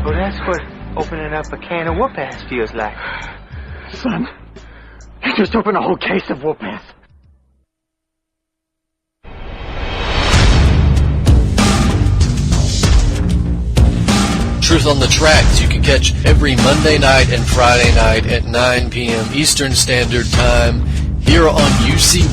Well, that's what opening up a can of whoop-ass feels like. Son, you just opened a whole case of whoop-ass. Truth on the Tracks you can catch every Monday night and Friday night at 9 p.m. Eastern Standard Time here on UCY.TV.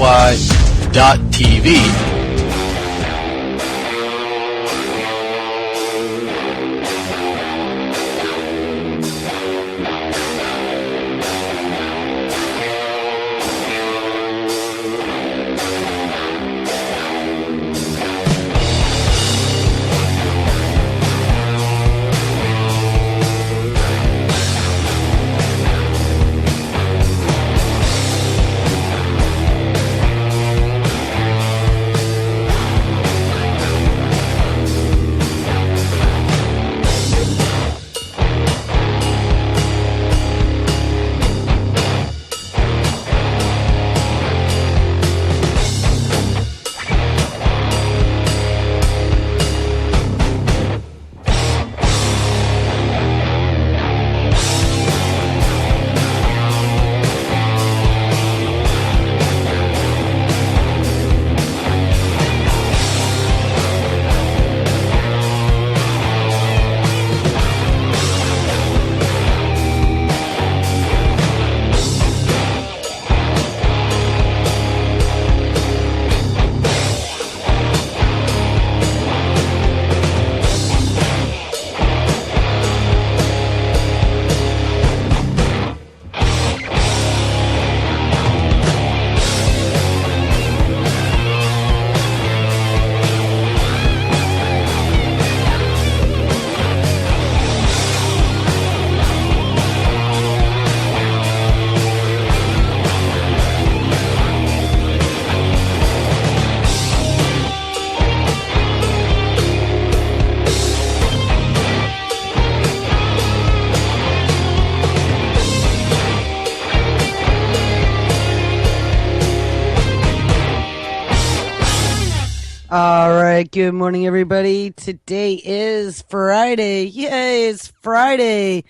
All right, good morning, everybody. Today is Friday. Yay, it's Friday,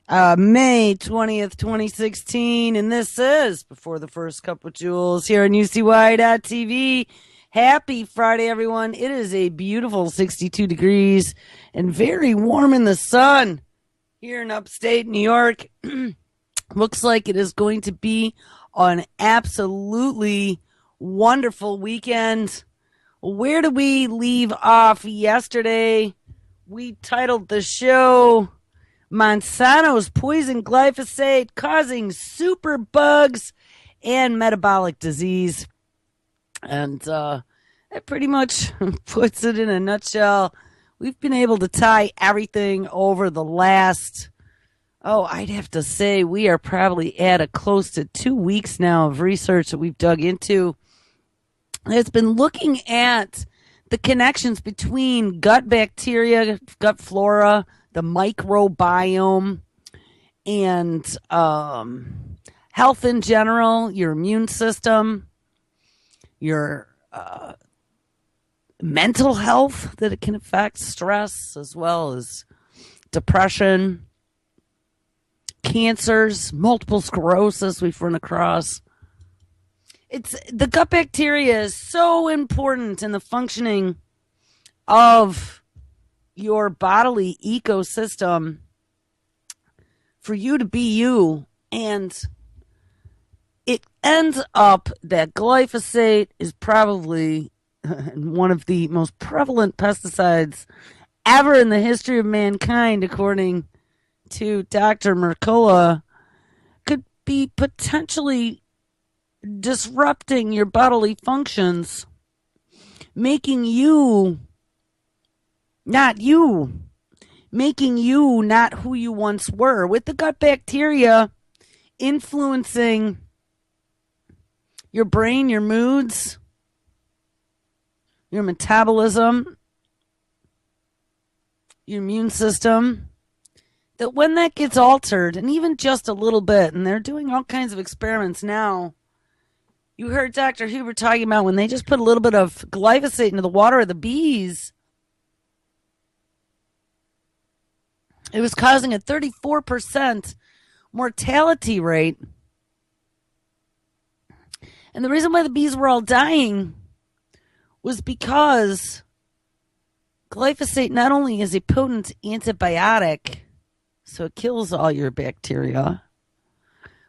May 20th, 2016, and this is Before the First Cup of Jewels here on UCY.TV. Happy Friday, everyone. It is a beautiful 62 degrees and very warm in the sun here in upstate New York. Looks like it is going to be an absolutely wonderful weekend. Where did we leave off yesterday? We titled the show Monsanto's Poison Glyphosate Causing Superbugs and Metabolic Disease. And that pretty much puts it in a nutshell. We've been able to tie everything over the last, I'd have to say we are probably at a close to 2 weeks now of research that we've dug into. It's been looking at the connections between gut bacteria, gut flora, the microbiome, and health in general, your immune system, your mental health that it can affect, stress, as well as depression, cancers, multiple sclerosis we've run across. The gut bacteria is so important in the functioning of your bodily ecosystem for you to be you. And it ends up that glyphosate is probably one of the most prevalent pesticides ever in the history of mankind, according to Dr. Mercola, could be potentially disrupting your bodily functions, making you not you, making you not who you once were, with the gut bacteria influencing your brain, your moods, your metabolism, your immune system. That when that gets altered, and even just a little bit, and they're doing all kinds of experiments now. You heard Dr. Huber talking about when they just put a little bit of glyphosate into the water of the bees, It was causing a 34% mortality rate. And the reason why the bees were all dying was because glyphosate not only is a potent antibiotic, so it kills all your bacteria,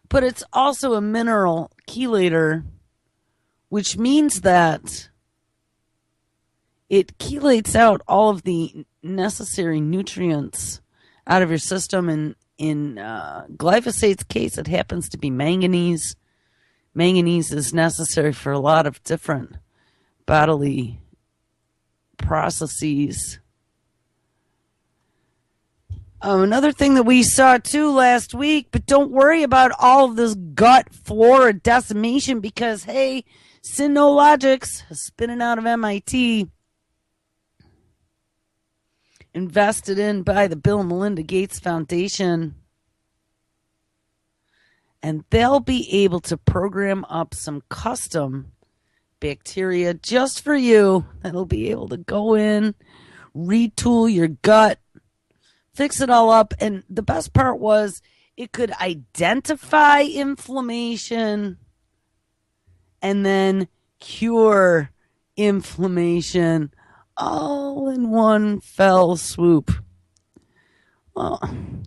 but it's also a mineral chelator, which means that it chelates out all of the necessary nutrients out of your system. And in glyphosate's case, it happens to be manganese. Manganese is necessary for a lot of different bodily processes. Another thing that we saw too last week, but don't worry about all of this gut flora decimation because, hey, Synologics, spinning out of MIT, invested in by the Bill and Melinda Gates Foundation, and they'll be able to program up some custom bacteria just for you that'll be able to go in, retool your gut, fix it all up. And the best part was it could identify inflammation and then cure inflammation all in one fell swoop. Well, I'm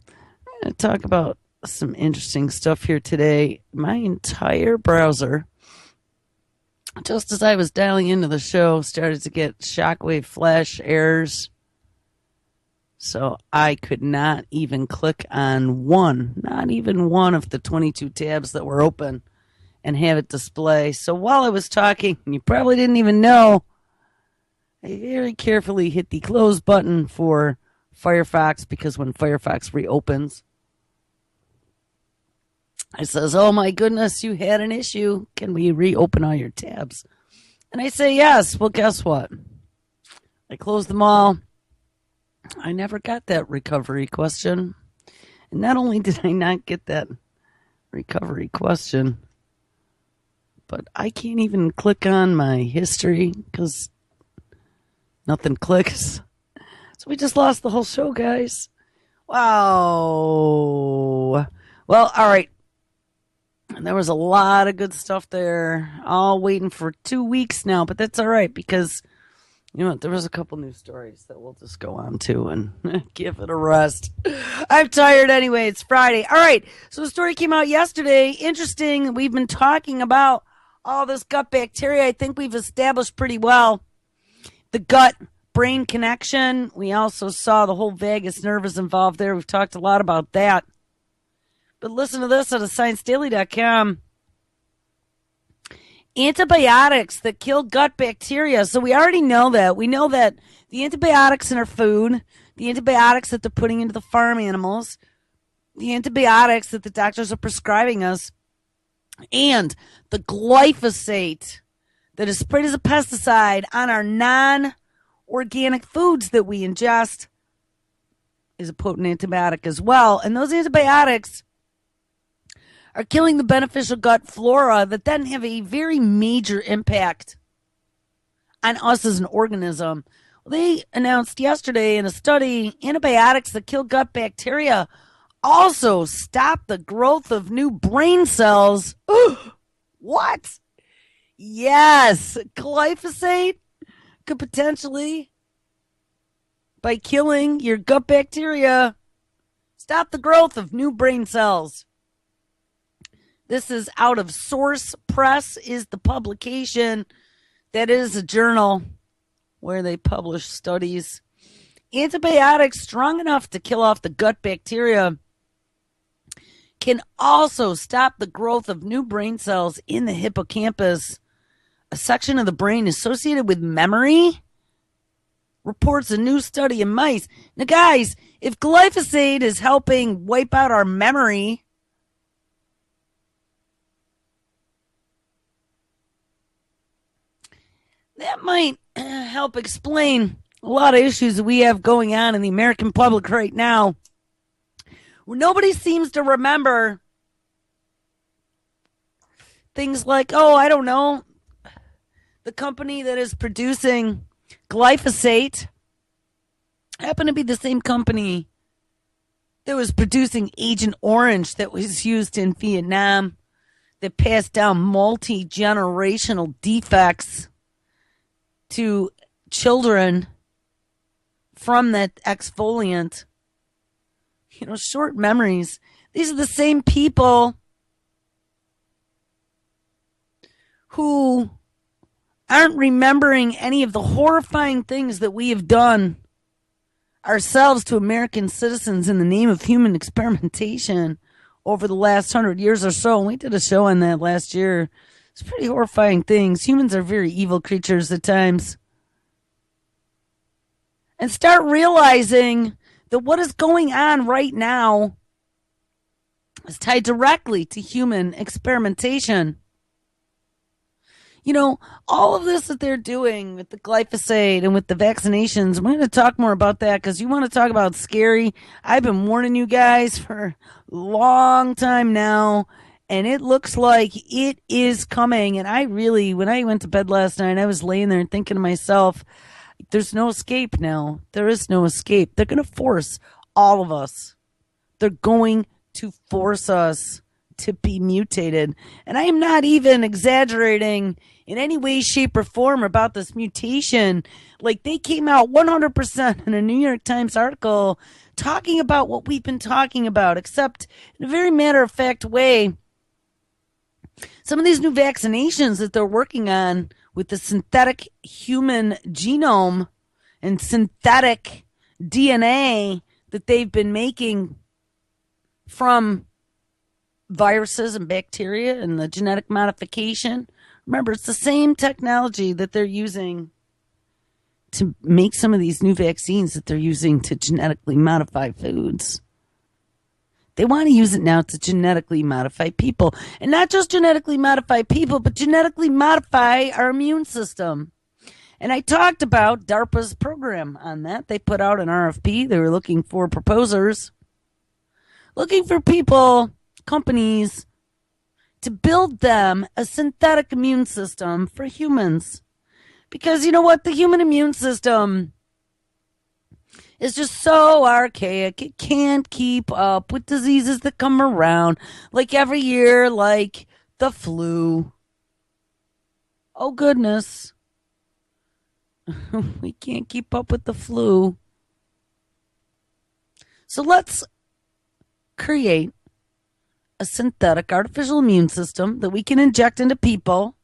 going to talk about some interesting stuff here today. My entire browser, just as I was dialing into the show, started to get shockwave flash errors. So I could not even click on not even one of the 22 tabs that were open and have it display. So while I was talking, and you probably didn't even know, I very carefully hit the close button for Firefox, because when Firefox reopens, it says, "Oh my goodness, you had an issue. Can we reopen all your tabs?" And I say yes. Well, guess what? I closed them all. I never got that recovery question. And not only did I not get that recovery question, but I can't even click on my history because nothing clicks. So we just lost the whole show, guys. Wow. Well, all right. And there was a lot of good stuff there, all waiting for 2 weeks now, but that's all right because, you know what, there was a couple news stories that we'll just go on to and give it a rest. I'm tired anyway. It's Friday. All right. So the story came out yesterday. Interesting. We've been talking about all this gut bacteria. I think we've established pretty well the gut-brain connection. We also saw the whole vagus nerve is involved there. We've talked a lot about that. But listen to this at ScienceDaily.com. Antibiotics that kill gut bacteria. So we already know that. We know that the antibiotics in our food, the antibiotics that they're putting into the farm animals, the antibiotics that the doctors are prescribing us, and the glyphosate that is sprayed as a pesticide on our non-organic foods that we ingest is a potent antibiotic as well. And those antibiotics are killing the beneficial gut flora that then have a very major impact on us as an organism. Well, they announced yesterday in a study, antibiotics that kill gut bacteria also stop the growth of new brain cells. What? Yes, glyphosate could potentially, by killing your gut bacteria, stop the growth of new brain cells. This is out of Source Press, is the publication. That is a journal where they publish studies. Antibiotics strong enough to kill off the gut bacteria can also stop the growth of new brain cells in the hippocampus, a section of the brain associated with memory, reports a new study in mice. Now, guys, if glyphosate is helping wipe out our memory, that might help explain a lot of issues that we have going on in the American public right now, where nobody seems to remember things like, oh, I don't know, the company that is producing glyphosate happened to be the same company that was producing Agent Orange that was used in Vietnam, that passed down multi-generational defects to children from that exfoliant. Short memories. These are the same people who aren't remembering any of the horrifying things that we have done ourselves to American citizens in the name of human experimentation over the last 100 years or so. And we did a show on that last year. It's pretty horrifying things. Humans are very evil creatures at times. And start realizing that what is going on right now is tied directly to human experimentation. All of this that they're doing with the glyphosate and with the vaccinations, we're going to talk more about that because you want to talk about scary. I've been warning you guys for a long time now, and it looks like it is coming. And when I went to bed last night, I was laying there thinking to myself, there's no escape now. There is no escape. They're going to force all of us. They're going to force us to be mutated. And I am not even exaggerating in any way, shape, or form about this mutation. Like, they came out 100% in a New York Times article talking about what we've been talking about, except in a very matter-of-fact way. Some of these new vaccinations that they're working on with the synthetic human genome and synthetic DNA that they've been making from viruses and bacteria and the genetic modification. Remember, it's the same technology that they're using to make some of these new vaccines that they're using to genetically modify foods. They want to use it now to genetically modify people. And not just genetically modify people, but genetically modify our immune system. And I talked about DARPA's program on that. They put out an RFP. They were looking for proposers, looking for people, companies, to build them a synthetic immune system for humans. Because you know what? The human immune system is just so archaic. It can't keep up with diseases that come around. Like every year, like the flu. Oh, goodness. We can't keep up with the flu. So let's create a synthetic artificial immune system that we can inject into people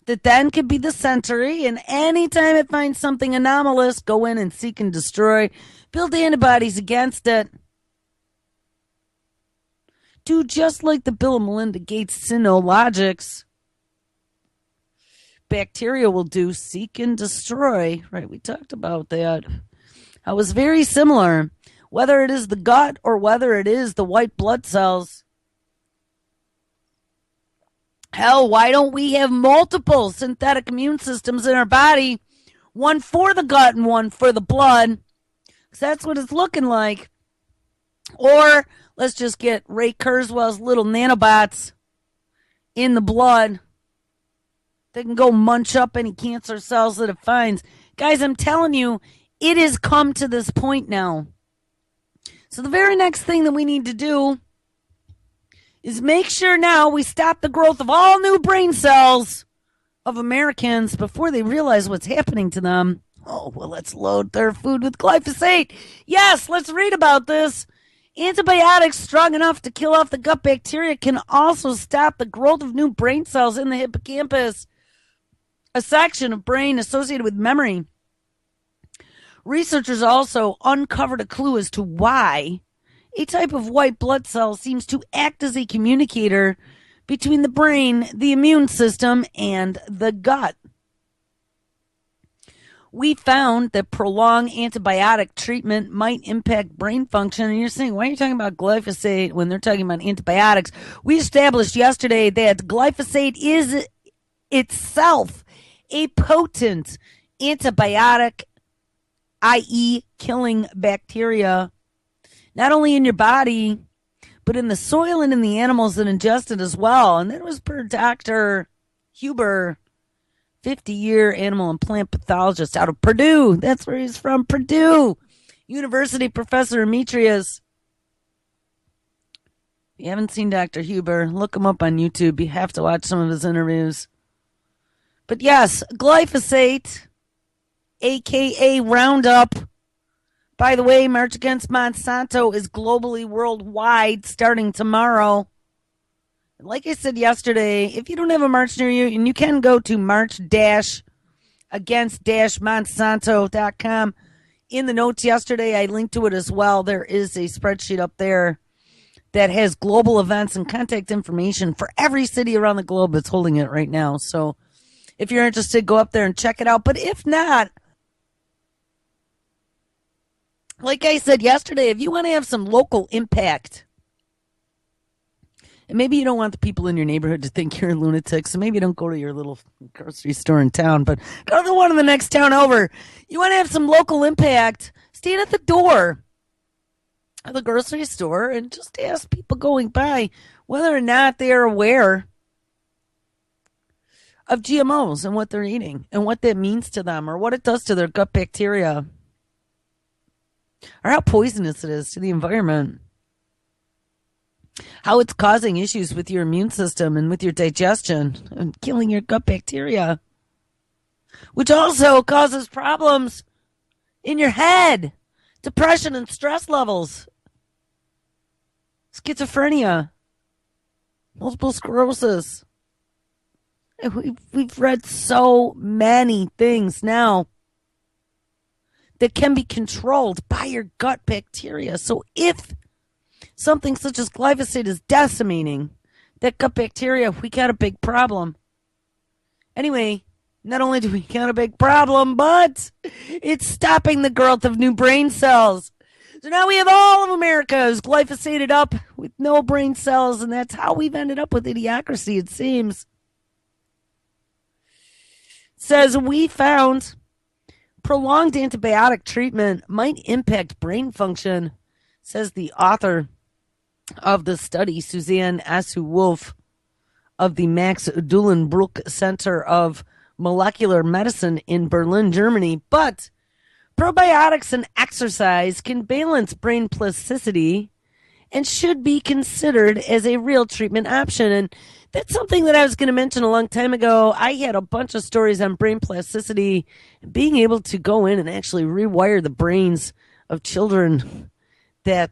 that then could be the sentry, and anytime it finds something anomalous, go in and seek and destroy, build antibodies against it. Do just like the Bill and Melinda Gates Synologics. Bacteria will do, seek and destroy. Right, we talked about that. It was very similar. Whether it is the gut or whether it is the white blood cells. Hell, why don't we have multiple synthetic immune systems in our body? One for the gut and one for the blood. Because that's what it's looking like. Or let's just get Ray Kurzweil's little nanobots in the blood. They can go munch up any cancer cells that it finds. Guys, I'm telling you, it has come to this point now. So the very next thing that we need to do is make sure now we stop the growth of all new brain cells of Americans before they realize what's happening to them. Oh, well, let's load their food with glyphosate. Yes, let's read about this. Antibiotics strong enough to kill off the gut bacteria can also stop the growth of new brain cells in the hippocampus, a section of brain associated with memory. Researchers also uncovered a clue as to why a type of white blood cell seems to act as a communicator between the brain, the immune system, and the gut. We found that prolonged antibiotic treatment might impact brain function. And you're saying, why are you talking about glyphosate when they're talking about antibiotics? We established yesterday that glyphosate is itself a potent antibiotic, i.e. killing bacteria, not only in your body, but in the soil and in the animals that ingest it as well. And that was per Dr. Huber, 50-year animal and plant pathologist out of Purdue. That's where he's from, Purdue University, Professor Demetrius. If you haven't seen Dr. Huber, look him up on YouTube. You have to watch some of his interviews. But yes, glyphosate, a.k.a. Roundup. By the way, March Against Monsanto is globally worldwide starting tomorrow. Like I said yesterday, if you don't have a march near you, and you can go to march-against-monsanto.com. In the notes yesterday, I linked to it as well. There is a spreadsheet up there that has global events and contact information for every city around the globe that's holding it right now. So if you're interested, go up there and check it out. But if not, like I said yesterday, if you want to have some local impact, and maybe you don't want the people in your neighborhood to think you're a lunatic, so maybe don't go to your little grocery store in town, but go to the one in the next town over. You want to have some local impact, stand at the door of the grocery store and just ask people going by whether or not they are aware of GMOs and what they're eating and what that means to them or what it does to their gut bacteria or how poisonous it is to the environment. How it's causing issues with your immune system and with your digestion and killing your gut bacteria, which also causes problems in your head, depression and stress levels, schizophrenia, multiple sclerosis. We've read so many things now that can be controlled by your gut bacteria. So if something such as glyphosate is decimating that gut bacteria, we got a big problem. Anyway, not only do we got a big problem, but it's stopping the growth of new brain cells. So now we have all of America is glyphosated up with no brain cells, and that's how we've ended up with idiocracy, it seems. It says we found prolonged antibiotic treatment might impact brain function, says the author of the study, Suzanne Assu-Wolf of the Max Dullenbruck Center of Molecular Medicine in Berlin, Germany. But probiotics and exercise can balance brain plasticity and should be considered as a real treatment option. And that's something that I was going to mention a long time ago. I had a bunch of stories on brain plasticity, being able to go in and actually rewire the brains of children that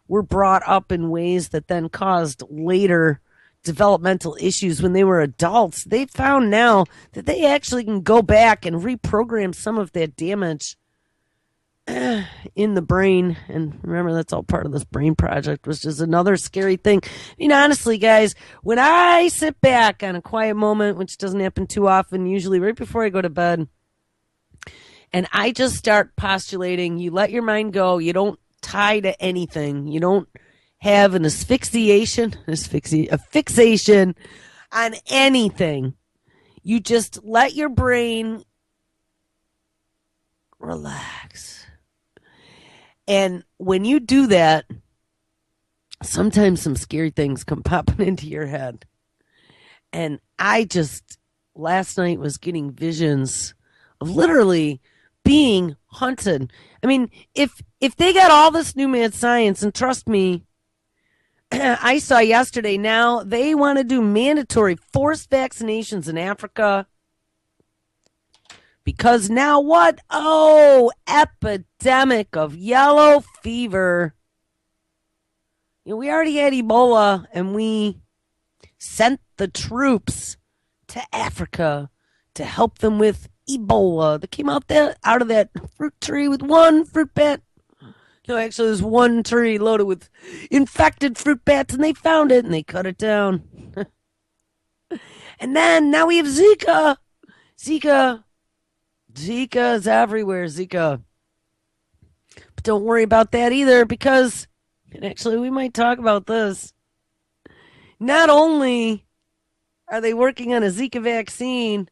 were brought up in ways that then caused later developmental issues when they were adults. They found now that they actually can go back and reprogram some of that damage in the brain. And remember, that's all part of this brain project, which is another scary thing. I mean, honestly, guys, when I sit back on a quiet moment, which doesn't happen too often, usually right before I go to bed, and I just start postulating, you let your mind go, you don't tie to anything, you don't have a fixation on anything. You just let your brain relax. And when you do that, sometimes some scary things come popping into your head. And I just, last night was getting visions of literally being hunted. I mean, if they got all this new mad science, and trust me, I saw yesterday now they want to do mandatory forced vaccinations in Africa. Because now what? Oh, epidemic of yellow fever. You know, we already had Ebola, and we sent the troops to Africa to help them with Ebola. They came out of that fruit tree with one fruit bat. No, actually, there's one tree loaded with infected fruit bats, and they found it, and they cut it down. And then, now we have Zika. Zika is everywhere, Zika. But don't worry about that either, because, and actually, we might talk about this. Not only are they working on a Zika vaccine,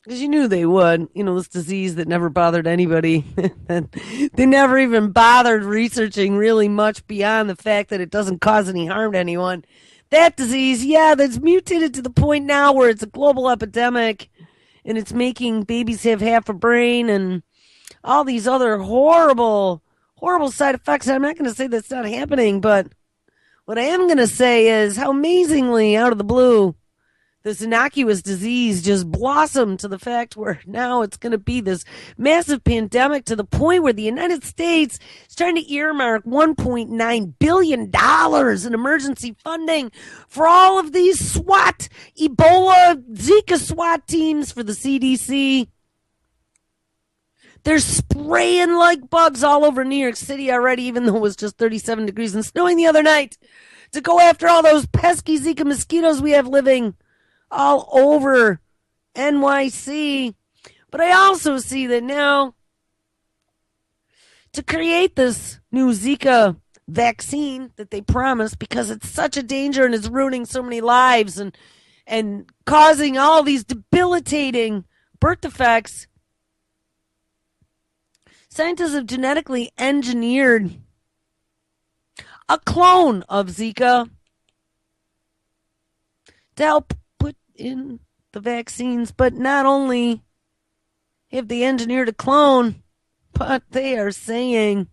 because you knew they would, this disease that never bothered anybody. They never even bothered researching really much beyond the fact that it doesn't cause any harm to anyone. That disease, that's mutated to the point now where it's a global epidemic, and it's making babies have half a brain and all these other horrible, horrible side effects. I'm not going to say that's not happening, but What I am going to say is how amazingly out of the blue this innocuous disease just blossomed to the fact where now it's going to be this massive pandemic to the point where the United States is trying to earmark $1.9 billion in emergency funding for all of these SWAT, Ebola, Zika SWAT teams for the CDC. They're spraying like bugs all over New York City already, even though it was just 37 degrees and snowing the other night, to go after all those pesky Zika mosquitoes we have living all over NYC. But I also see that now, to create this new Zika vaccine that they promised, because it's such a danger and it's ruining so many lives and causing all these debilitating birth defects, scientists have genetically engineered a clone of Zika to help put in the vaccines. But not only have they engineered a clone, but they are saying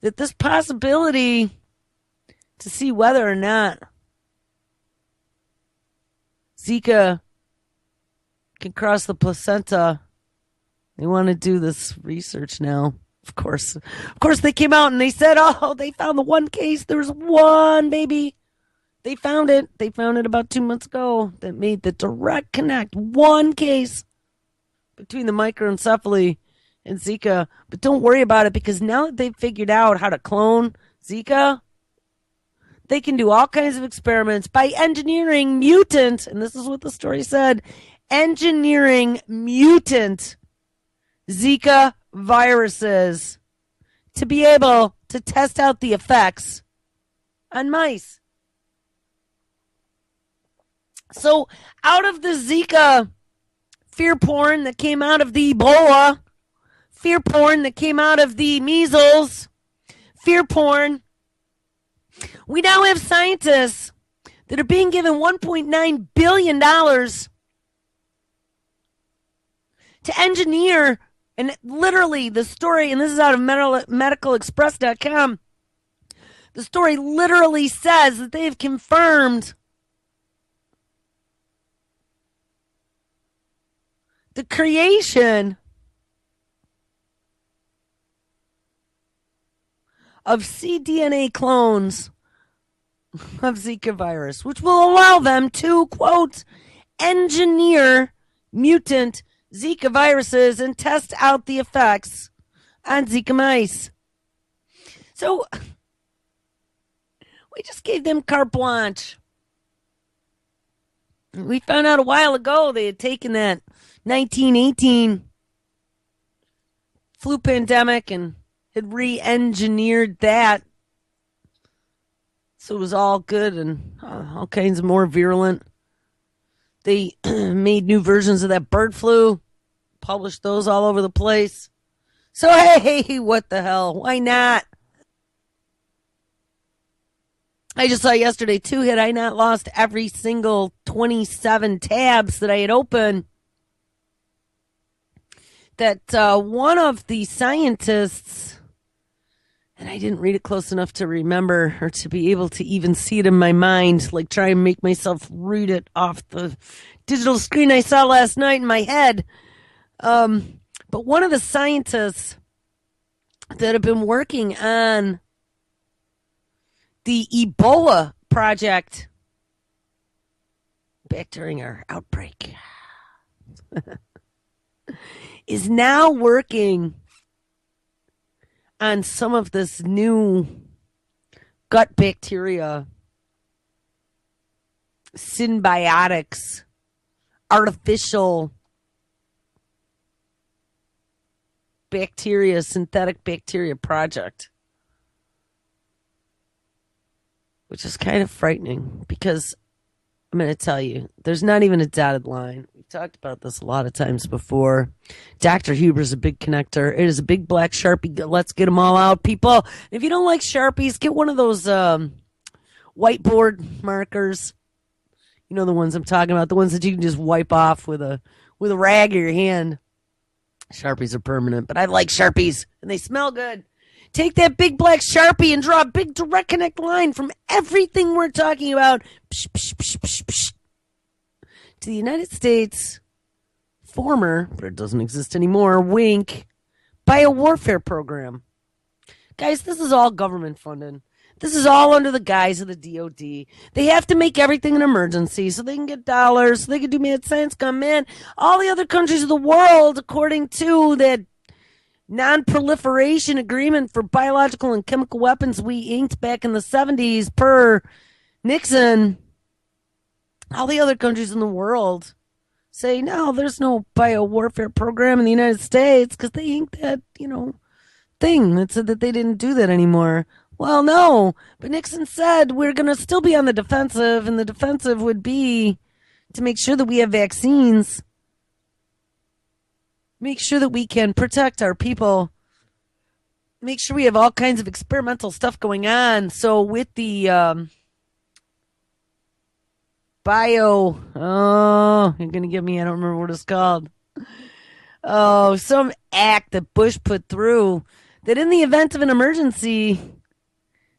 that this possibility to see whether or not Zika can cross the placenta, they want to do this research now. Of course, they came out and they said, oh, they found the one case. There was one baby. They found it. They found it about 2 months ago that made the direct connect. One case between the microencephaly and Zika. But don't worry about it, because now that they've figured out how to clone Zika, they can do all kinds of experiments by engineering mutant, and this is what the story said, engineering mutant Zika viruses to be able to test out the effects on mice. So out of the Zika fear porn that came out of the Ebola, fear porn that came out of the measles, fear porn, we now have scientists that are being given $1.9 billion to engineer. And literally, the story, and this is out of medicalexpress.com, the story literally says that they have confirmed the creation of cDNA clones of Zika virus, which will allow them to, quote, engineer mutant Zika viruses and test out the effects on Zika mice. So we just gave them carte blanche. We found out a while ago they had taken that 1918 flu pandemic and had re-engineered that so it was all good and all kinds of more virulent. They made new versions of that bird flu, published those all over the place. So, hey, what the hell? Why not? I just saw yesterday, too, had I not lost every single 27 tabs that I had opened, that one of the scientists, and I didn't read it close enough to remember or to be able to even see it in my mind, like try and make myself read it off the digital screen I saw last night in my head. But one of the scientists that have been working on the Ebola project back during our outbreak is now working on some of this new gut bacteria, symbiotics, artificial bacteria, synthetic bacteria project, which is kind of frightening because I'm going to tell you, there's not even a dotted line. We've talked about this a lot of times before. Dr. Huber's a big connector. It is a big black Sharpie. Let's get them all out, people. If you don't like Sharpies, get one of those whiteboard markers. You know the ones I'm talking about, the ones that you can just wipe off with a rag or your hand. Sharpies are permanent, but I like Sharpies, and they smell good. Take that big black Sharpie and draw a big direct connect line from everything we're talking about to the United States former, but it doesn't exist anymore, wink, biowarfare program. Guys, this is all government funded. This is all under the guise of the DoD. They have to make everything an emergency so they can get dollars, so they can do mad science come in. All the other countries of the world, according to that non-proliferation agreement for biological and chemical weapons we inked back in the 70s per Nixon, all the other countries in the world say, no, there's no biowarfare program in the United States because they inked that, thing that said that they didn't do that anymore. Well, no, but Nixon said we're going to still be on the defensive, and the defensive would be to make sure that we have vaccines, make sure that we can protect our people, make sure we have all kinds of experimental stuff going on. So with the you're going to give me, I don't remember what it's called. Oh, some act that Bush put through that in the event of an emergency,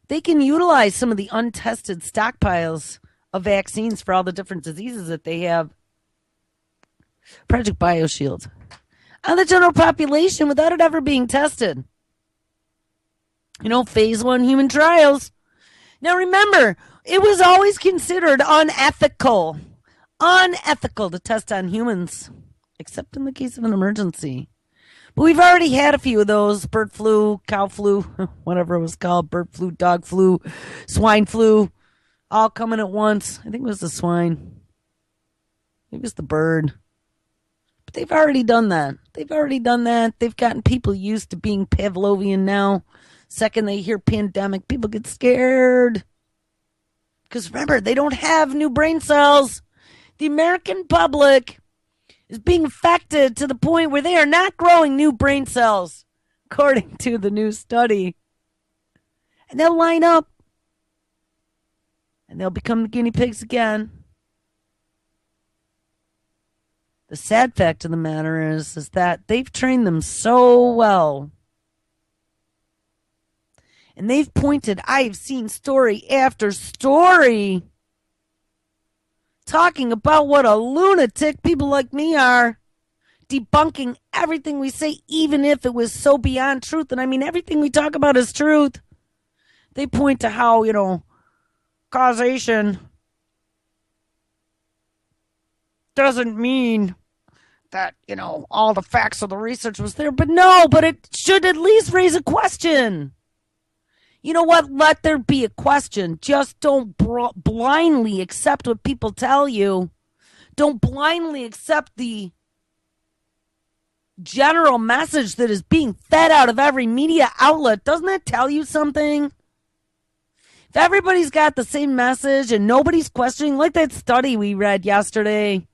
they can utilize some of the untested stockpiles of vaccines for all the different diseases that they have. Project BioShield. On the general population without it ever being tested. Phase 1 human trials. Now remember, it was always considered unethical to test on humans, except in the case of an emergency. But we've already had a few of those, bird flu, cow flu, whatever it was called, bird flu, dog flu, swine flu, all coming at once. I think it was the swine. It was the bird. But they've already done that. They've gotten people used to being Pavlovian now. Second they hear pandemic, people get scared. Because remember, they don't have new brain cells. The American public is being affected to the point where they are not growing new brain cells, according to the new study. And they'll line up. And they'll become the guinea pigs again. The sad fact of the matter is that they've trained them so well. And they've pointed, I've seen story after story talking about what a lunatic people like me are, debunking everything we say, even if it was so beyond truth. And I mean, everything we talk about is truth. They point to how, causation doesn't mean that, all the facts of the research was there. But no, but it should at least raise a question. You know what? Let there be a question. Just don't blindly accept what people tell you. Don't blindly accept the general message that is being fed out of every media outlet. Doesn't that tell you something? If everybody's got the same message and nobody's questioning, like that study we read yesterday,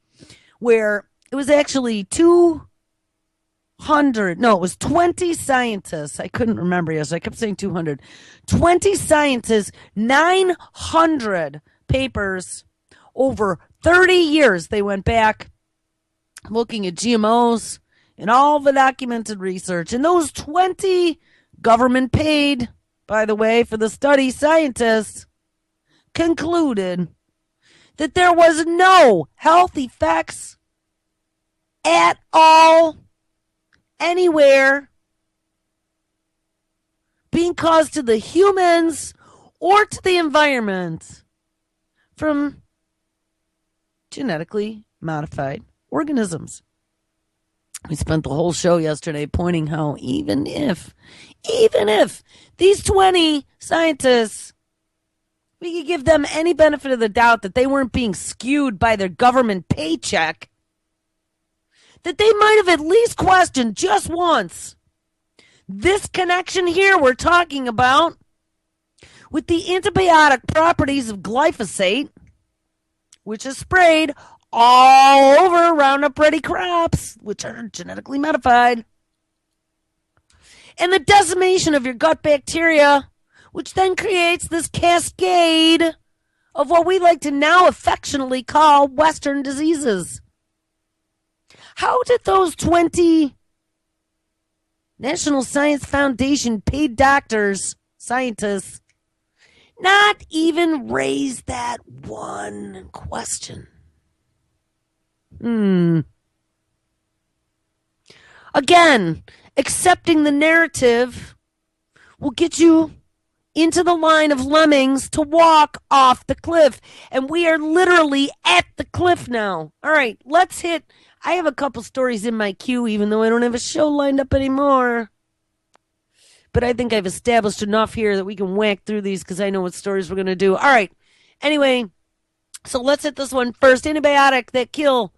where it was actually 20 scientists. I couldn't remember yesterday. I kept saying 200. 20 scientists, 900 papers. Over 30 years they went back looking at GMOs and all the documented research. And those 20 government paid, by the way, for the study scientists concluded that there was no health effects at all anywhere being caused to the humans or to the environment from genetically modified organisms. We spent the whole show yesterday pointing how even if these 20 scientists, we could give them any benefit of the doubt that they weren't being skewed by their government paycheck, that they might have at least questioned just once this connection here we're talking about with the antibiotic properties of glyphosate, which is sprayed all over Roundup Ready crops, which are genetically modified, and the decimation of your gut bacteria, which then creates this cascade of what we like to now affectionately call Western diseases. How did those 20 National Science Foundation paid doctors, scientists, not even raise that one question. Again, accepting the narrative will get you into the line of lemmings to walk off the cliff. And we are literally at the cliff now. All right, let's hit. I have a couple stories in my queue, even though I don't have a show lined up anymore. But I think I've established enough here that we can whack through these because I know what stories we're going to do. All right. Anyway, so let's hit this one first. Antibiotic that kill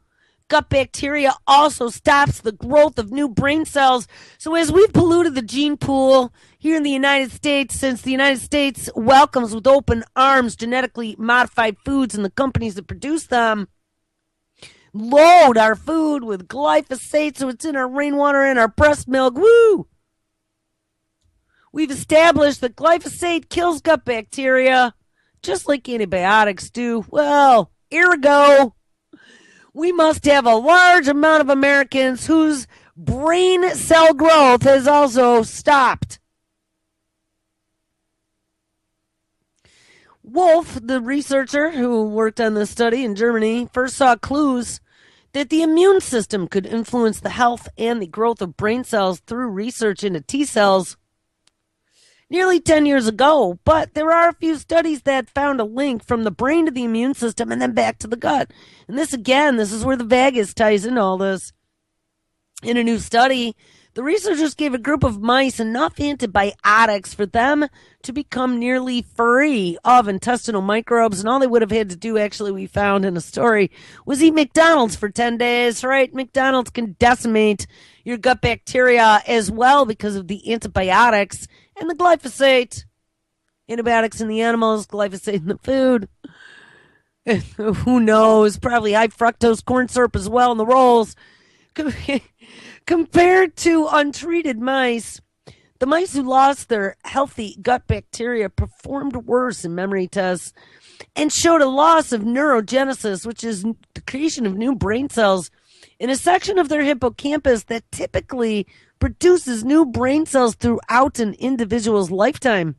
gut bacteria also stops the growth of new brain cells. So as we've polluted the gene pool here in the United States, since the United States welcomes with open arms genetically modified foods and the companies that produce them, load our food with glyphosate so it's in our rainwater and our breast milk. Woo! We've established that glyphosate kills gut bacteria just like antibiotics do. Well, ergo, we must have a large amount of Americans whose brain cell growth has also stopped. Wolf, the researcher who worked on this study in Germany, first saw clues that the immune system could influence the health and the growth of brain cells through research into T cells nearly 10 years ago. But there are a few studies that found a link from the brain to the immune system and then back to the gut. And this is where the vagus ties into all this. In a new study, the researchers gave a group of mice enough antibiotics for them to become nearly free of intestinal microbes. And all they would have had to do, actually, we found in a story, was eat McDonald's for 10 days, right? McDonald's can decimate your gut bacteria as well because of the antibiotics and the glyphosate. Antibiotics in the animals, glyphosate in the food. Who knows? Probably high fructose corn syrup as well in the rolls. Compared to untreated mice, the mice who lost their healthy gut bacteria performed worse in memory tests and showed a loss of neurogenesis, which is the creation of new brain cells, in a section of their hippocampus that typically produces new brain cells throughout an individual's lifetime.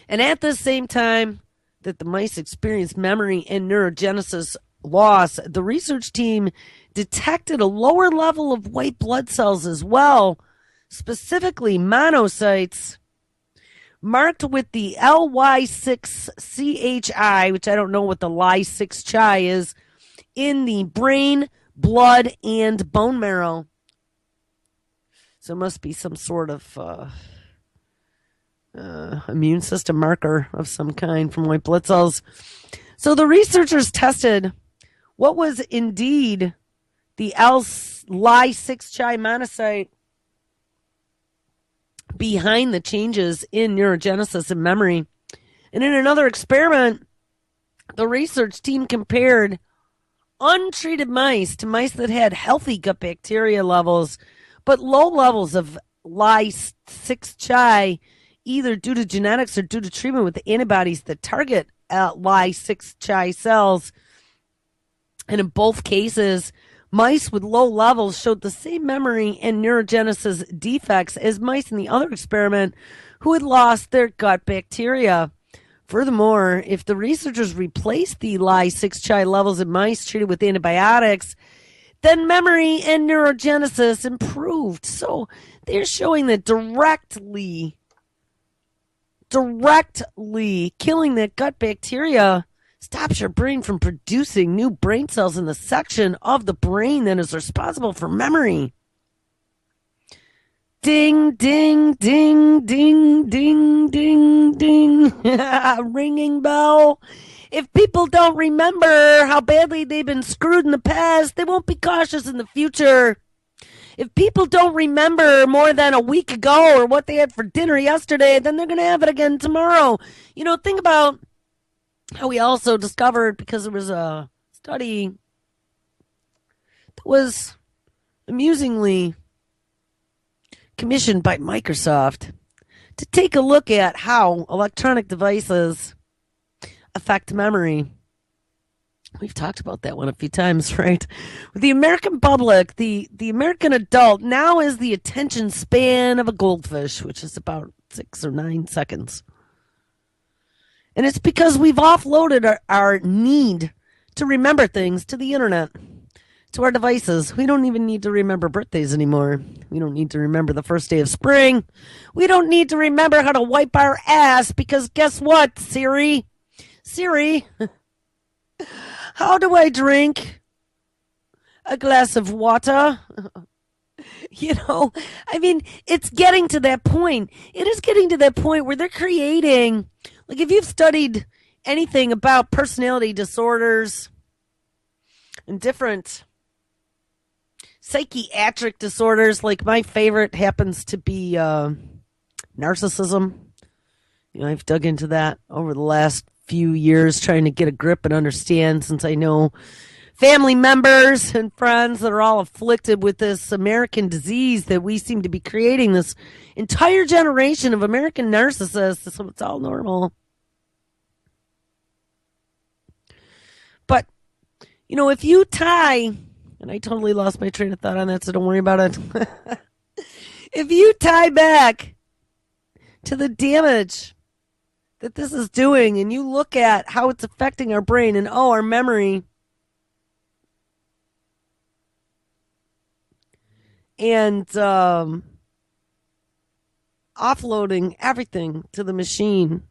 And at the same time that the mice experienced memory and neurogenesis loss, the research team detected a lower level of white blood cells as well, specifically monocytes, marked with the LY6CHI, which I don't know what the Ly6CHI is, in the brain, blood, and bone marrow. So it must be some sort of immune system marker of some kind from white blood cells. So the researchers tested what was indeed the Ly6CHI monocyte behind the changes in neurogenesis and memory. And in another experiment, the research team compared untreated mice to mice that had healthy gut bacteria levels, but low levels of Ly6CHI, either due to genetics or due to treatment with the antibodies that target Ly6CHI cells. And in both cases, mice with low levels showed the same memory and neurogenesis defects as mice in the other experiment who had lost their gut bacteria. Furthermore, if the researchers replaced the Ly6CHI levels in mice treated with antibiotics, then memory and neurogenesis improved. So they're showing that directly killing that gut bacteria stops your brain from producing new brain cells in the section of the brain that is responsible for memory. Ding, ding, ding, ding, ding, ding, ding. Ringing bell. If people don't remember how badly they've been screwed in the past, they won't be cautious in the future. If people don't remember more than a week ago or what they had for dinner yesterday, then they're going to have it again tomorrow. You know, think about how we also discovered, because there was a study that was amusingly commissioned by Microsoft to take a look at how electronic devices affect memory. We've talked about that one a few times, right? The American public, the American adult now is the attention span of a goldfish, which is about 6 or 9 seconds. And it's because we've offloaded our need to remember things to the internet, to our devices. We don't even need to remember birthdays anymore. We don't need to remember the first day of spring. We don't need to remember how to wipe our ass because guess what, Siri? How do I drink a glass of water? It's getting to that point. It is getting to that point where they're creating, like if you've studied anything about personality disorders and different psychiatric disorders, like my favorite happens to be narcissism. I've dug into that over the last few years trying to get a grip and understand, since I know family members and friends that are all afflicted with this American disease that we seem to be creating this entire generation of American narcissists. So it's all normal. But, if you tie, and I totally lost my train of thought on that, so don't worry about it. If you tie back to the damage that this is doing, and you look at how it's affecting our brain and our memory, and offloading everything to the machine,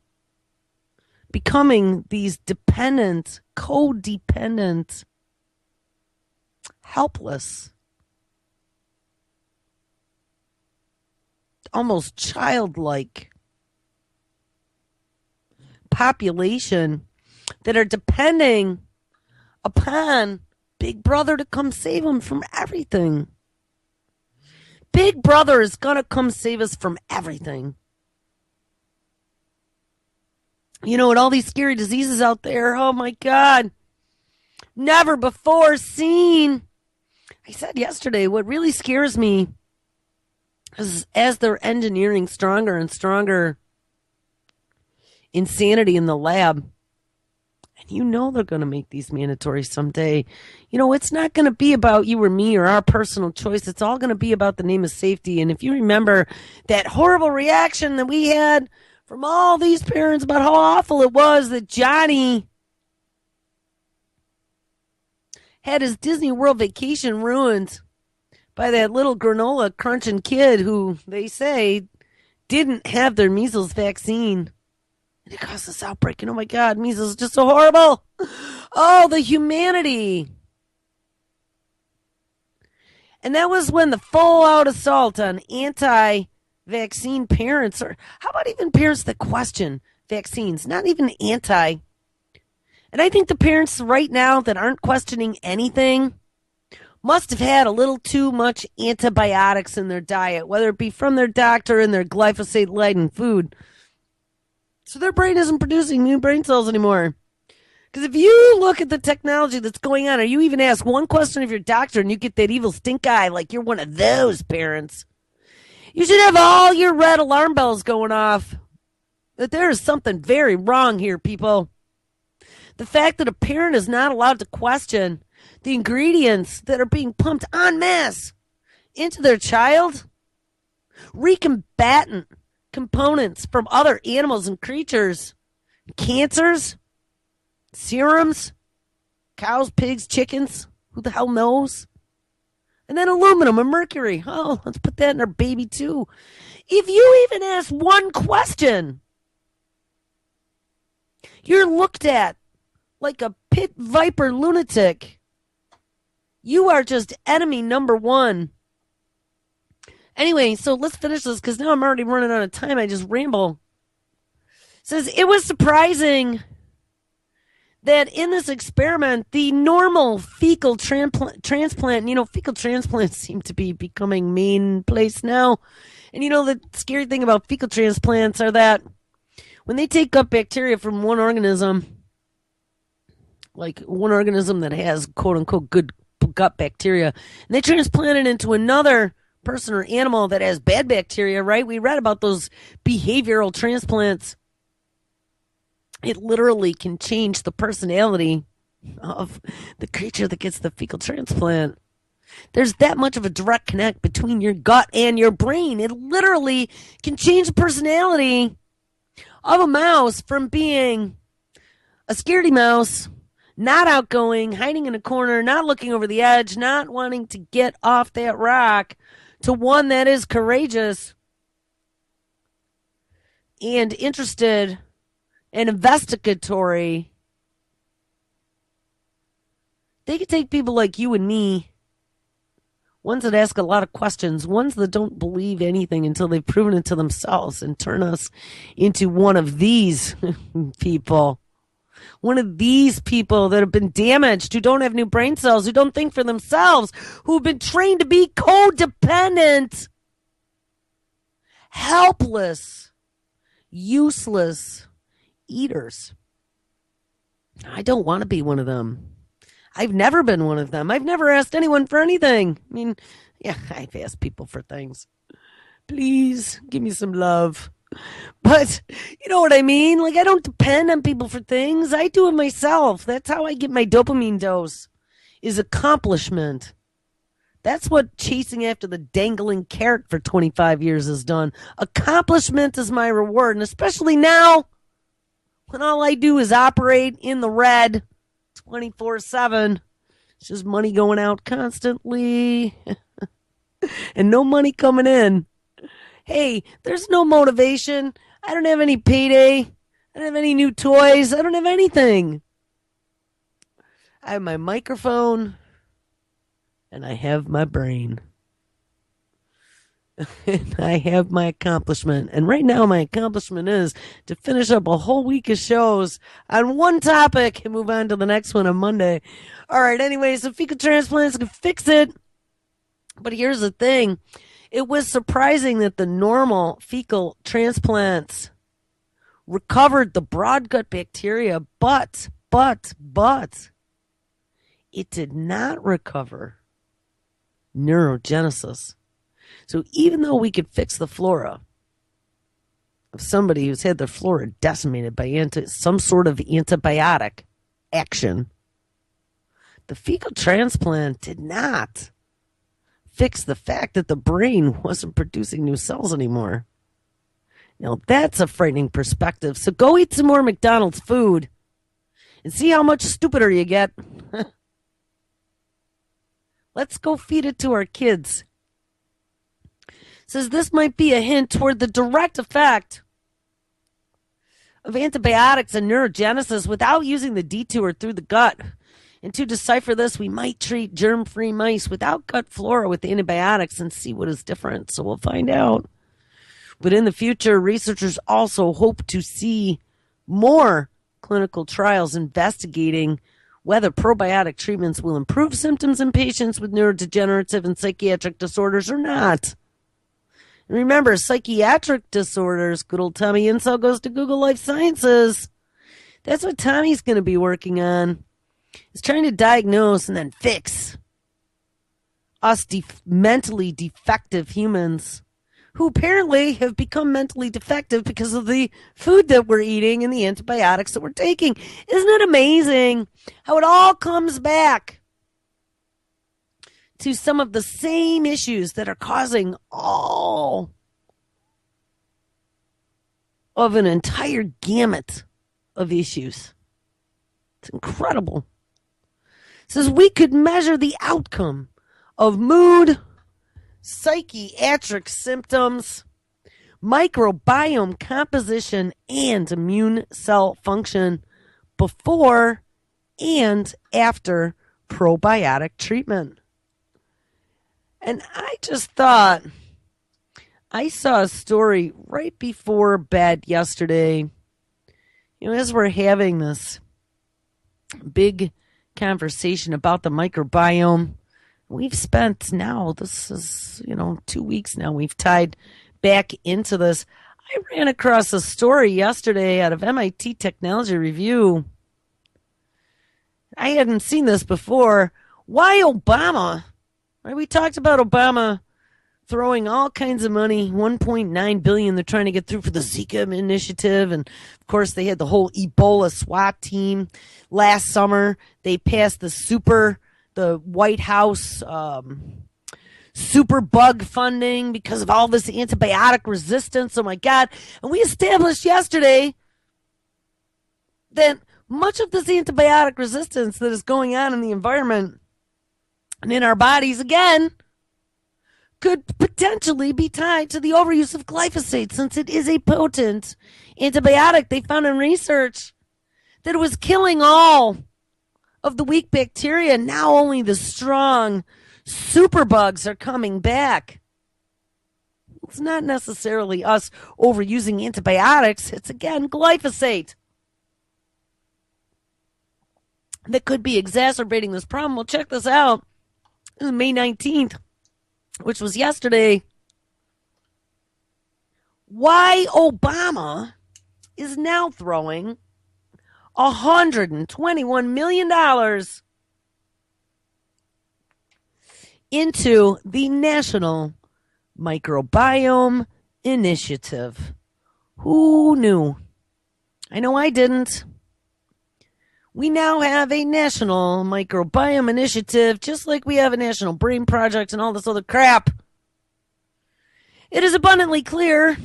becoming these dependent, codependent, helpless, almost childlike population that are depending upon Big Brother to come save them from everything. Big Brother is going to come save us from everything. With all these scary diseases out there, oh my God, never before seen. I said yesterday, what really scares me is as they're engineering stronger and stronger insanity in the lab, and they're going to make these mandatory someday. It's not going to be about you or me or our personal choice. It's all going to be about the name of safety. And if you remember that horrible reaction that we had from all these parents about how awful it was that Johnny had his Disney World vacation ruined by that little granola crunching kid who they say didn't have their measles vaccine. And it caused this outbreak. And oh my God, measles is just so horrible. Oh, the humanity. And that was when the full-out assault on anti-vaccine parents, or how about even parents that question vaccines, not even anti. And I think the parents right now that aren't questioning anything must have had a little too much antibiotics in their diet, whether it be from their doctor and their glyphosate-laden food. So their brain isn't producing new brain cells anymore. Because if you look at the technology that's going on, or you even ask one question of your doctor and you get that evil stink eye like you're one of those parents, you should have all your red alarm bells going off. That there is something very wrong here, people. The fact that a parent is not allowed to question the ingredients that are being pumped en masse into their child, recombatant components from other animals and creatures, cancers, serums, cows, pigs, chickens, who the hell knows? And then aluminum and mercury. Oh, let's put that in our baby too. If you even ask one question, you're looked at like a pit viper lunatic. You are just enemy number one. Anyway, so let's finish this because now I'm already running out of time. I just ramble. It says, it was surprising that in this experiment, the normal fecal transplant, fecal transplants seem to be becoming main place now. And the scary thing about fecal transplants are that when they take up bacteria from one organism, like one organism that has quote unquote good gut bacteria, and they transplant it into another person or animal that has bad bacteria, right? We read about those behavioral transplants. It literally can change the personality of the creature that gets the fecal transplant. There's that much of a direct connect between your gut and your brain. It literally can change the personality of a mouse from being a scaredy mouse, not outgoing, hiding in a corner, not looking over the edge, not wanting to get off that rock, to one that is courageous and interested and investigatory. They could take people like you and me, ones that ask a lot of questions, ones that don't believe anything until they've proven it to themselves, and turn us into one of these people. One of these people that have been damaged, who don't have new brain cells, who don't think for themselves, who have been trained to be codependent, helpless, useless eaters. I don't want to be one of them. I've never been one of them. I've never asked anyone for anything. I mean, yeah, I've asked people for things. Please give me some love. But you know what I mean? Like, I don't depend on people for things. I do it myself. That's how I get my dopamine dose, is accomplishment. That's what chasing after the dangling carrot for 25 years has done. Accomplishment is my reward. And especially now, when all I do is operate in the red 24/7. It's just money going out constantly and no money coming in. Hey, there's no motivation. I don't have any payday. I don't have any new toys. I don't have anything. I have my microphone and I have my brain. And I have my accomplishment. And right now my accomplishment is to finish up a whole week of shows on one topic and move on to the next one on Monday. All right, anyway, so fecal transplants can fix it. But here's the thing. It was surprising that the normal fecal transplants recovered the broad gut bacteria, but it did not recover neurogenesis. So even though we could fix the flora of somebody who's had their flora decimated by some sort of antibiotic action, the fecal transplant did not fix the fact that the brain wasn't producing new cells anymore. Now that's a frightening perspective. So go eat some more McDonald's food and see how much stupider you get. Let's go feed it to our kids. Says this might be a hint toward the direct effect of antibiotics and neurogenesis without using the detour through the gut. And to decipher this, we might treat germ-free mice without gut flora with antibiotics and see what is different. So we'll find out. But in the future, researchers also hope to see more clinical trials investigating whether probiotic treatments will improve symptoms in patients with neurodegenerative and psychiatric disorders or not. And remember, psychiatric disorders, good old Tommy Insel goes to Google Life Sciences. That's what Tommy's going to be working on. He's trying to diagnose and then fix us mentally defective humans who apparently have become mentally defective because of the food that we're eating and the antibiotics that we're taking. Isn't it amazing how it all comes back to some of the same issues that are causing all of an entire gamut of issues? It's incredible. It says we could measure the outcome of mood, psychiatric symptoms, microbiome composition, and immune cell function before and after probiotic treatment. And I just thought, I saw a story right before bed yesterday, as we're having this big conversation about the microbiome. We've spent now, this is, 2 weeks now, we've tied back into this. I ran across a story yesterday out of MIT Technology Review. I hadn't seen this before. Why Obama? Right, we talked about Obama throwing all kinds of money, $1.9 billion they're trying to get through for the Zika initiative. And of course, they had the whole Ebola SWAT team last summer. They passed the White House super bug funding because of all this antibiotic resistance. Oh my God. And we established yesterday that much of this antibiotic resistance that is going on in the environment and in our bodies, again, could potentially be tied to the overuse of glyphosate, since it is a potent antibiotic. They found in research that it was killing all of the weak bacteria. Now only the strong superbugs are coming back. It's not necessarily us overusing antibiotics. It's, again, glyphosate that could be exacerbating this problem. Well, check this out. This is May 19th, which was yesterday. Why Obama is now throwing $121 million into the National Microbiome Initiative. Who knew? I know I didn't. We now have a National Microbiome Initiative, just like we have a National Brain Project and all this other crap. It is abundantly clear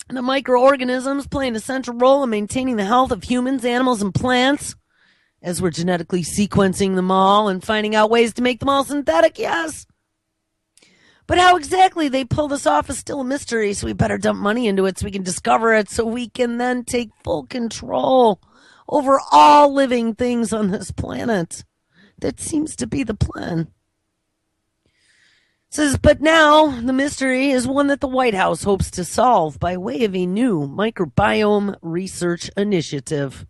that microorganisms play an essential role in maintaining the health of humans, animals, and plants, as we're genetically sequencing them all and finding out ways to make them all synthetic, yes. But how exactly they pull this off is still a mystery, so we better dump money into it so we can discover it, so we can then take full control over all living things on this planet. That seems to be the plan. It says, but now the mystery is one that the White House hopes to solve by way of a new microbiome research initiative.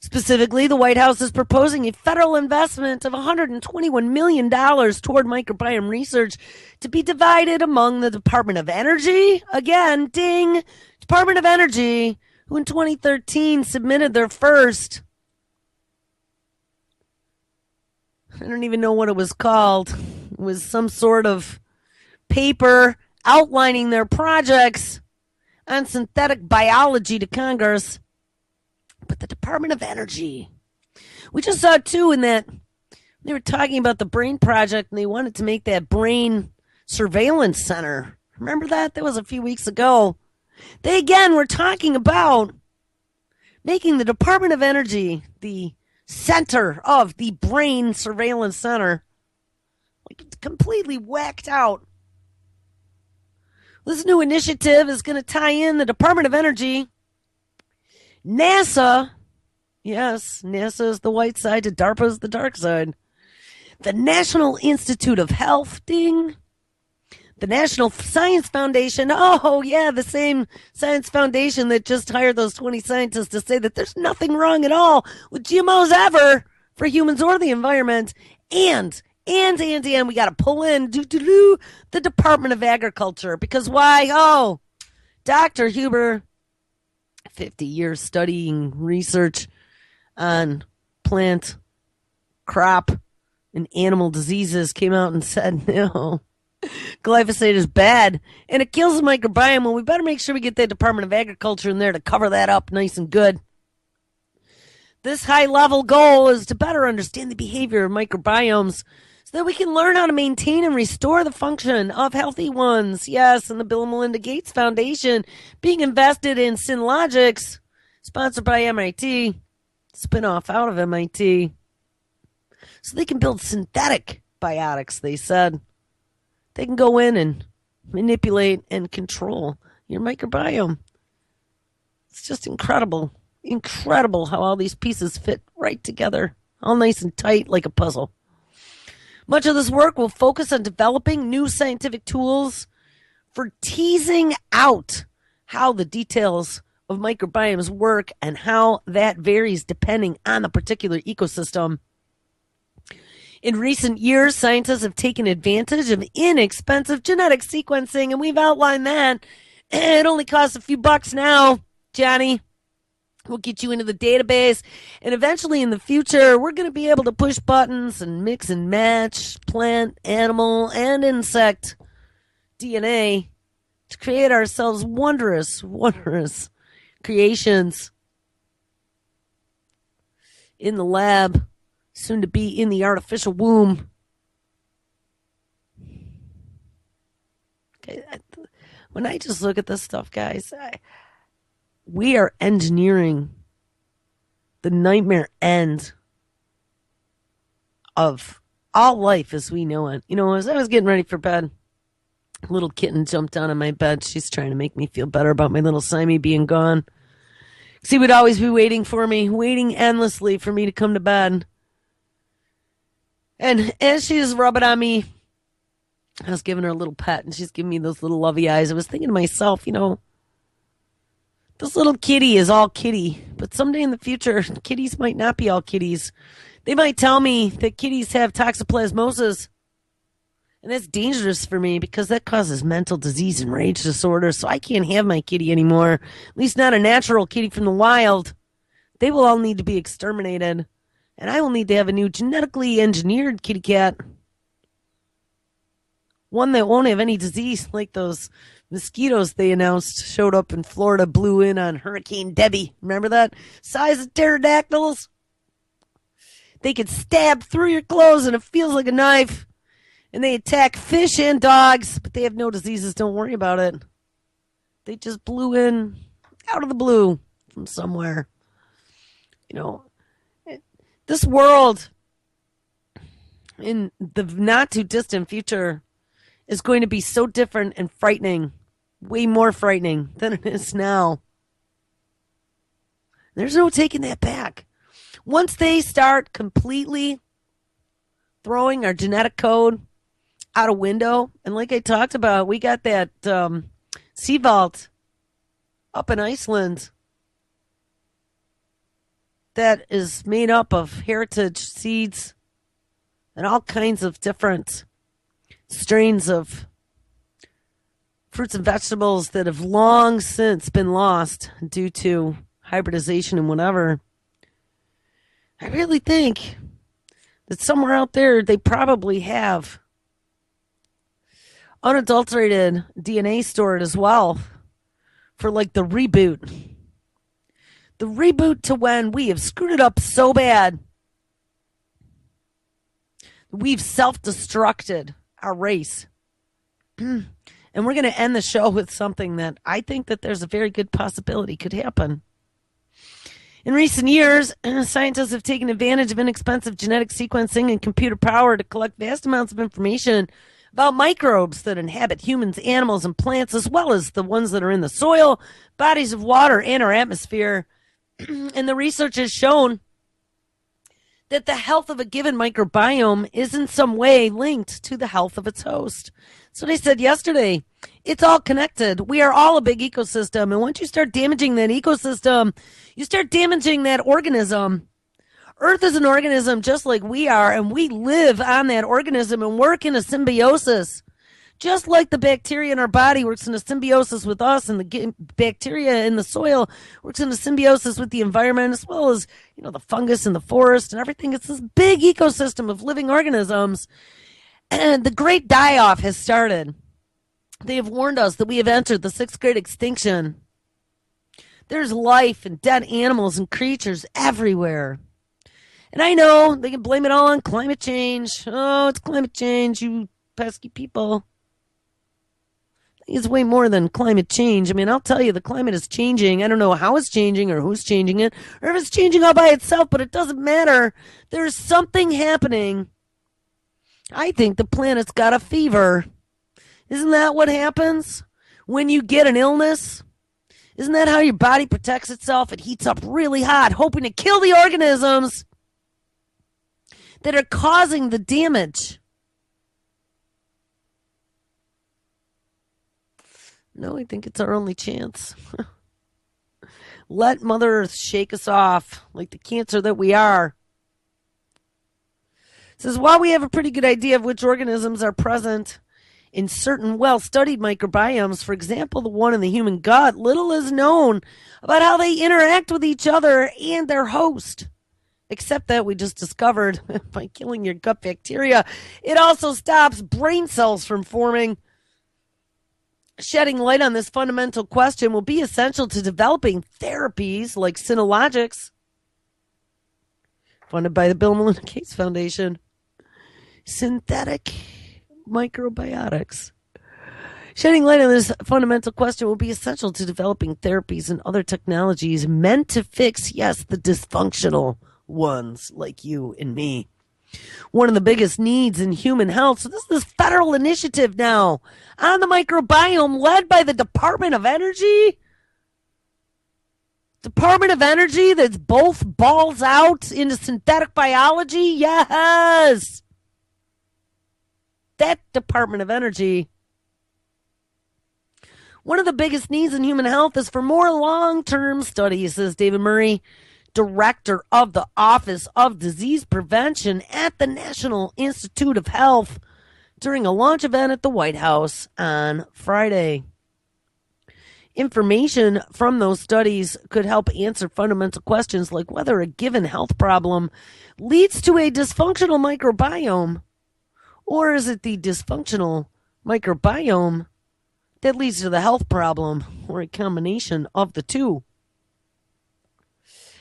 Specifically, the White House is proposing a federal investment of $121 million toward microbiome research to be divided among the Department of Energy, again, ding, Department of Energy, who in 2013 submitted their first, I don't even know what it was called. It was some sort of paper outlining their projects on synthetic biology to Congress. But the Department of Energy, we just saw too in that they were talking about the Brain Project and they wanted to make that brain surveillance center. Remember that? That was a few weeks ago. They again were talking about making the Department of Energy the center of the brain surveillance center. Like, completely whacked out. This new initiative is going to tie in the Department of Energy, NASA, yes, NASA is the white side to DARPA is the dark side, the National Institute of Health, ding, the National Science Foundation, oh yeah, the same science foundation that just hired those 20 scientists to say that there's nothing wrong at all with GMOs ever for humans or the environment, and we got to pull in the Department of Agriculture, because why? Oh, Dr. Huber, 50 years studying research on plant, crop, and animal diseases, came out and said, no, glyphosate is bad and it kills the microbiome. Well, we better make sure we get that Department of Agriculture in there to cover that up nice and good. This high-level goal is to better understand the behavior of microbiomes so that we can learn how to maintain and restore the function of healthy ones. Yes, and the Bill and Melinda Gates Foundation being invested in Synlogics, sponsored by MIT, spin-off out of MIT, so they can build synthetic biotics, they said. They can go in and manipulate and control your microbiome. It's just incredible. Incredible how all these pieces fit right together, all nice and tight like a puzzle. Much of this work will focus on developing new scientific tools for teasing out how the details of microbiomes work and how that varies depending on the particular ecosystem. In recent years, scientists have taken advantage of inexpensive genetic sequencing, and we've outlined that. It only costs a few bucks now, Johnny. We'll get you into the database, and eventually in the future, we're going to be able to push buttons and mix and match plant, animal, and insect DNA to create ourselves wondrous, wondrous creations in the lab, soon to be in the artificial womb. Okay, when I just look at this stuff, guys, we are engineering the nightmare end of all life as we know it. You know, as I was getting ready for bed, a little kitten jumped down on my bed. She's trying to make me feel better about my little Simey being gone. She would always be waiting for me, waiting endlessly for me to come to bed. And as she's rubbing on me, I was giving her a little pet, and she's giving me those little lovey eyes. I was thinking to myself, you know, this little kitty is all kitty, but someday in the future, kitties might not be all kitties. They might tell me that kitties have toxoplasmosis, and that's dangerous for me because that causes mental disease and rage disorder, so I can't have my kitty anymore, at least not a natural kitty from the wild. They will all need to be exterminated, and I will need to have a new genetically engineered kitty cat. One that won't have any disease like those mosquitoes they announced showed up in Florida, blew in on Hurricane Debbie. Remember that? Size of pterodactyls. They could stab through your clothes and it feels like a knife. And they attack fish and dogs, but they have no diseases. Don't worry about it. They just blew in out of the blue from somewhere. You know, this world in the not too distant future is going to be so different and frightening, way more frightening than it is now. There's no taking that back. Once they start completely throwing our genetic code out a window, and like I talked about, we got that sea vault up in Iceland that is made up of heritage seeds and all kinds of different strains of fruits and vegetables that have long since been lost due to hybridization and whatever. I really think that somewhere out there they probably have unadulterated DNA stored as well for like the reboot. The reboot to when we have screwed it up so bad we've self-destructed our race. And we're going to end the show with something that I think that there's a very good possibility could happen. In recent years, scientists have taken advantage of inexpensive genetic sequencing and computer power to collect vast amounts of information about microbes that inhabit humans, animals, and plants, as well as the ones that are in the soil, bodies of water, and our atmosphere. And the research has shown that the health of a given microbiome is in some way linked to the health of its host. So they said yesterday, it's all connected. We are all a big ecosystem. And once you start damaging that ecosystem, you start damaging that organism. Earth is an organism just like we are, and we live on that organism and work in a symbiosis. Just like the bacteria in our body works in a symbiosis with us, and the bacteria in the soil works in a symbiosis with the environment, as well as, you know, the fungus in the forest and everything. It's this big ecosystem of living organisms. And the great die-off has started. They have warned us that we have entered the sixth great extinction. There's life and dead animals and creatures everywhere. And I know they can blame it all on climate change. Oh, it's climate change, you pesky people. It's way more than climate change. I mean, I'll tell you, the climate is changing. I don't know how it's changing or who's changing it or if it's changing all by itself, but it doesn't matter. There's something happening. I think the planet's got a fever. Isn't that what happens when you get an illness? Isn't that how your body protects itself? It heats up really hot, hoping to kill the organisms that are causing the damage. No, I think it's our only chance. Let Mother Earth shake us off like the cancer that we are. It says, while we have a pretty good idea of which organisms are present In certain well-studied microbiomes, for example, the one in the human gut, little is known about how they interact with each other and their host. Except that we just discovered by killing your gut bacteria, it also stops brain cells from forming. Shedding light on this fundamental question will be essential to developing therapies like Synologics, funded by the Bill and Melinda Gates Foundation. Synthetic microbiotics. Shedding light on this fundamental question will be essential to developing therapies and other technologies meant to fix, yes, the dysfunctional ones like you and me. One of the biggest needs in human health. So this is this federal initiative now on the microbiome led by the Department of Energy. Department of Energy that's both balls out into synthetic biology. Yes. That Department of Energy. One of the biggest needs in human health is for more long-term studies, says David Murray, director of the Office of Disease Prevention at the National Institute of Health, during a launch event at the White House on Friday. Information from those studies could help answer fundamental questions like whether a given health problem leads to a dysfunctional microbiome, or is it the dysfunctional microbiome that leads to the health problem, or a combination of the two.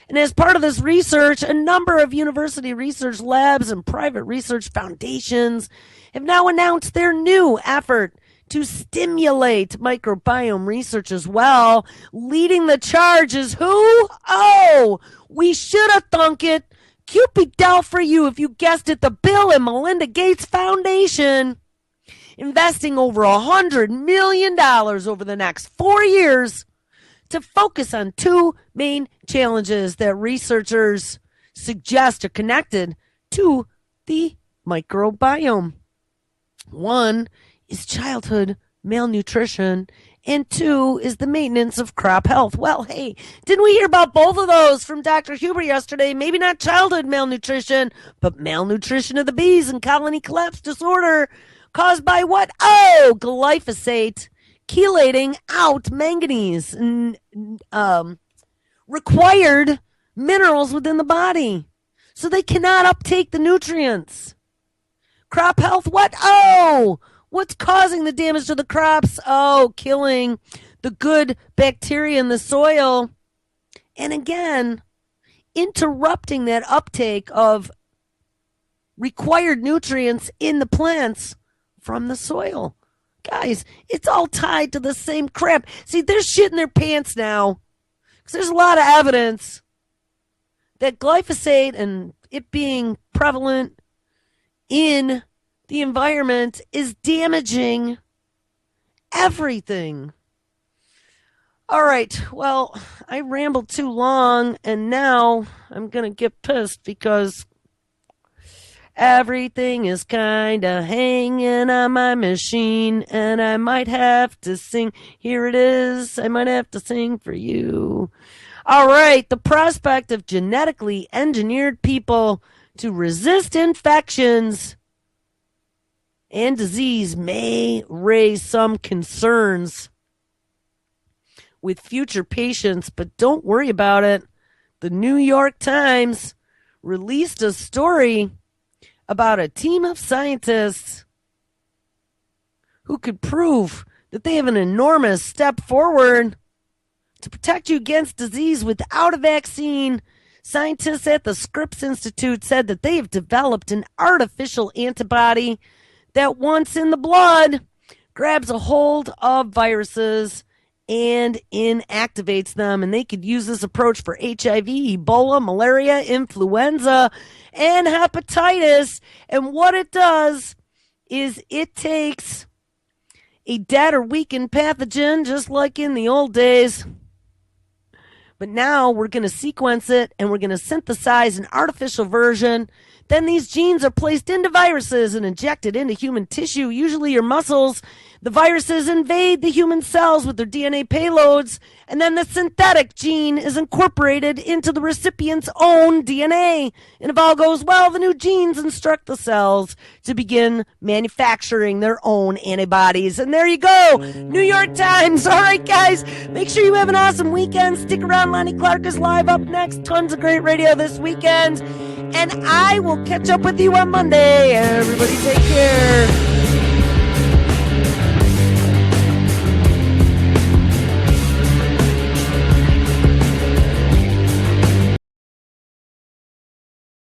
And as part of this research, a number of university research labs and private research foundations have now announced their new effort to stimulate microbiome research as well. Leading the charge is who? Oh, we should have thunk it. Cupid doll for you if you guessed it, the Bill and Melinda Gates Foundation, investing over $100 million over the next 4 years to focus on two main challenges that researchers suggest are connected to the microbiome. One is childhood malnutrition, and two is the maintenance of crop health. Well, hey, didn't we hear about both of those from Dr. Huber yesterday? Maybe not childhood malnutrition, but malnutrition of the bees and colony collapse disorder caused by what? Oh, glyphosate. Chelating out manganese and required minerals within the body, so they cannot uptake the nutrients. Crop health, what? Oh, what's causing the damage to the crops? Oh, killing the good bacteria in the soil. And again, interrupting that uptake of required nutrients in the plants from the soil. Guys, it's all tied to the same crap. See, they're shitting their pants now, because there's a lot of evidence that glyphosate and it being prevalent in the environment is damaging everything. All right, well, I rambled too long, and now I'm going to get pissed because everything is kinda hanging on my machine, and I might have to sing. Here it is. I might have to sing for you. All right. The prospect of genetically engineered people to resist infections and disease may raise some concerns with future patients, but don't worry about it. The New York Times released a story about a team of scientists who could prove that they have an enormous step forward to protect you against disease without a vaccine. Scientists at the Scripps Institute said that they have developed an artificial antibody that, once in the blood, grabs a hold of viruses and inactivates them. And they could use this approach for HIV, Ebola, malaria, influenza, and hepatitis. And what it does is it takes a dead or weakened pathogen, just like in the old days. But now we're going to sequence it, and we're going to synthesize an artificial version. Then these genes are placed into viruses and injected into human tissue, usually your muscles. The viruses invade the human cells with their DNA payloads, and then the synthetic gene is incorporated into the recipient's own DNA. And if all goes well, the new genes instruct the cells to begin manufacturing their own antibodies. And there you go, New York Times. All right, guys, make sure you have an awesome weekend. Stick around. Lonnie Clark is live up next. Tons of great radio this weekend. And I will catch up with you on Monday. Everybody take care.